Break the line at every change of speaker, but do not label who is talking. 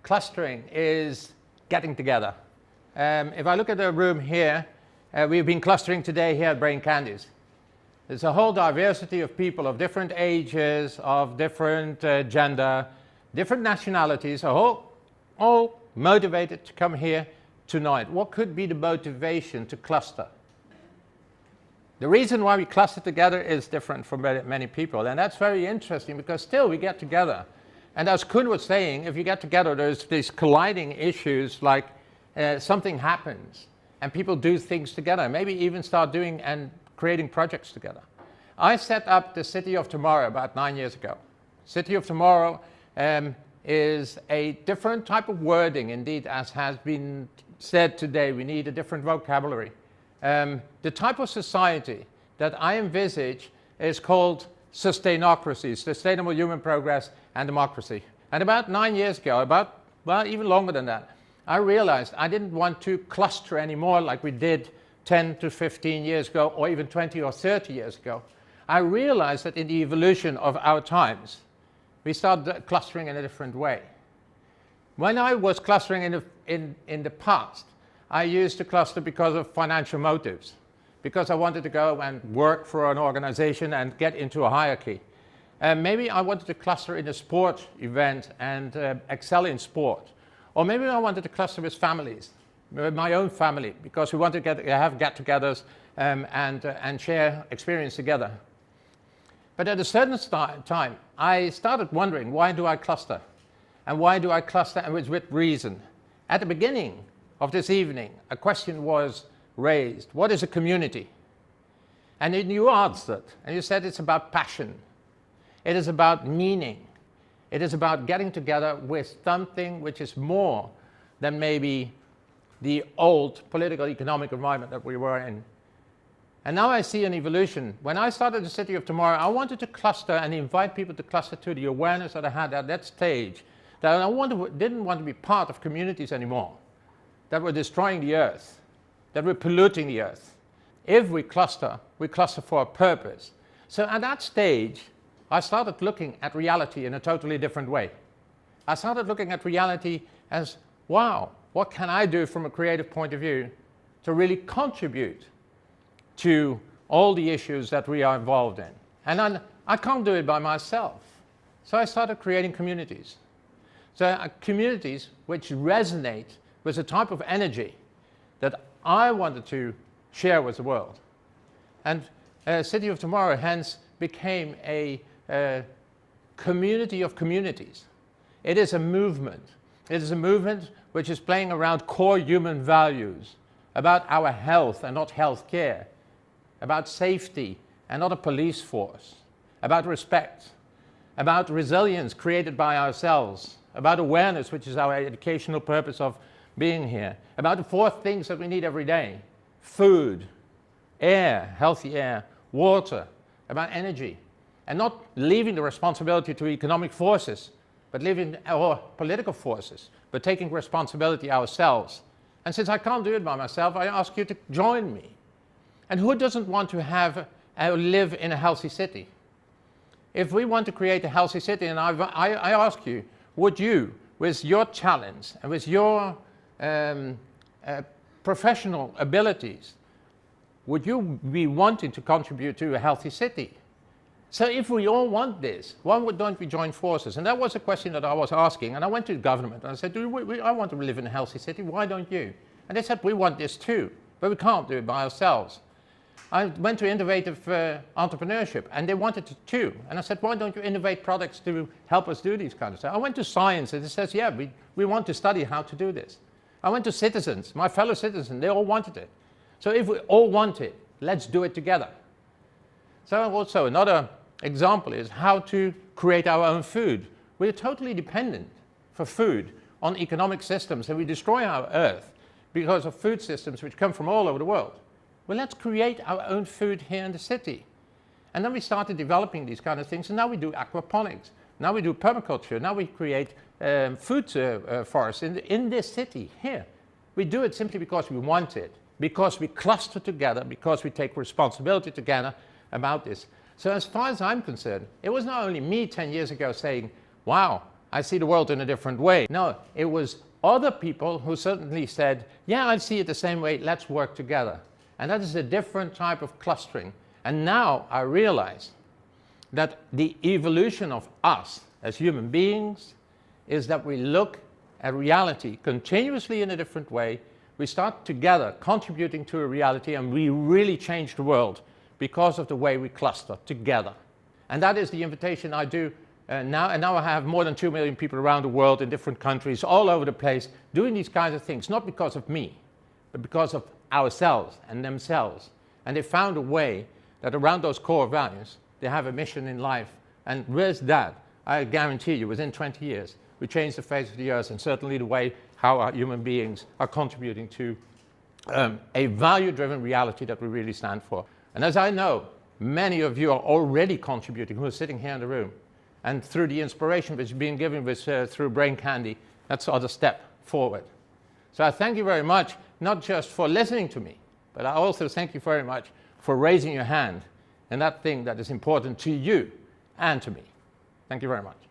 clustering is getting together. If I look at the room here, we've been clustering today here at BRAINCANDIES. There's a whole diversity of people of different ages, of different gender, different nationalities, all motivated to come here tonight. What could be the motivation to cluster? The reason why we cluster together is different from many people, and that's very interesting because still we get together. And as Kuhn was saying, if you get together, there's these colliding issues like something happens and people do things together, maybe even start doing and creating projects together. I set up the City of Tomorrow about 9 years ago. City of Tomorrow is a different type of wording, indeed, as has been said today. We need a different vocabulary. The type of society that I envisage is called Sustainocracy, Sustainable Human Progress and Democracy. And about 9 years ago, well, even longer than that, I realized I didn't want to cluster anymore like we did 10 to 15 years ago, or even 20 or 30 years ago. I realized that in the evolution of our times, we started clustering in a different way. When I was clustering in the past, I used to cluster because of financial motives, because I wanted to go and work for an organization and get into a hierarchy. Maybe I wanted to cluster in a sport event and excel in sport. Or maybe I wanted to cluster with families, with my own family, because we wanted to have get-togethers and share experience together. But at a certain time, I started wondering, why do I cluster? And why do I cluster, and with reason? At the beginning of this evening, a question was raised. What is a community? And then you answered, and you said it's about passion. It is about meaning. It is about getting together with something which is more than maybe the old political economic environment that we were in. And now I see an evolution. When I started the City of Tomorrow, I wanted to cluster and invite people to cluster to the awareness that I had at that stage, that I didn't want to be part of communities anymore, that were destroying the earth, that were polluting the earth. If we cluster for a purpose. So at that stage, I started looking at reality in a totally different way. I started looking at reality as, wow, what can I do from a creative point of view to really contribute to all the issues that we are involved in? And I can't do it by myself. So I started creating communities. So communities which resonate with a type of energy that I wanted to share with the world. And City of Tomorrow hence became a community of communities. It is a movement. It is a movement which is playing around core human values, about our health and not health care, about safety and not a police force, about respect, about resilience created by ourselves, about awareness, which is our educational purpose of being here, about the 4 things that we need every day: food, air, healthy air, water, about energy, and not leaving the responsibility to economic forces, but leaving our political forces, but taking responsibility ourselves. And since I can't do it by myself, I ask you to join me. And who doesn't want to live in a healthy city? If we want to create a healthy city, and I ask you, would you, with your challenge and with your professional abilities, would you be wanting to contribute to a healthy city? So if we all want this, why don't we join forces? And that was a question that I was asking. And I went to the government and I said, I want to live in a healthy city. Why don't you? And they said, we want this too, but we can't do it by ourselves. I went to innovative entrepreneurship, and they wanted it too. And I said, why don't you innovate products to help us do these kind of stuff? I went to science, and it says, yeah, we want to study how to do this. I went to citizens, my fellow citizens, they all wanted it. So if we all want it, let's do it together. So also another example is how to create our own food. We're totally dependent for food on economic systems, and we destroy our earth because of food systems which come from all over the world. Well, let's create our own food here in the city. And then we started developing these kind of things, and now we do aquaponics. Now we do permaculture. Now we create food forests in this city here. We do it simply because we want it, because we cluster together, because we take responsibility together about this. So as far as I'm concerned, it was not only me 10 years ago saying, wow, I see the world in a different way. No, it was other people who certainly said, yeah, I see it the same way, let's work together. And that is a different type of clustering. And now I realize that the evolution of us as human beings is that we look at reality continuously in a different way. We start together contributing to a reality, and we really change the world because of the way we cluster together. And that is the invitation I do now. And now I have more than 2 million people around the world in different countries, all over the place, doing these kinds of things, not because of me, but because of ourselves and themselves. And they found a way that around those core values, they have a mission in life. And with that, I guarantee you, within 20 years, we change the face of the earth, and certainly the way how our human beings are contributing to a value-driven reality that we really stand for. And as I know, many of you are already contributing, who are sitting here in the room. And through the inspiration which is being given through Brain Candy, that's the other step forward. So I thank you very much, not just for listening to me, but I also thank you very much for raising your hand in that thing that is important to you and to me. Thank you very much.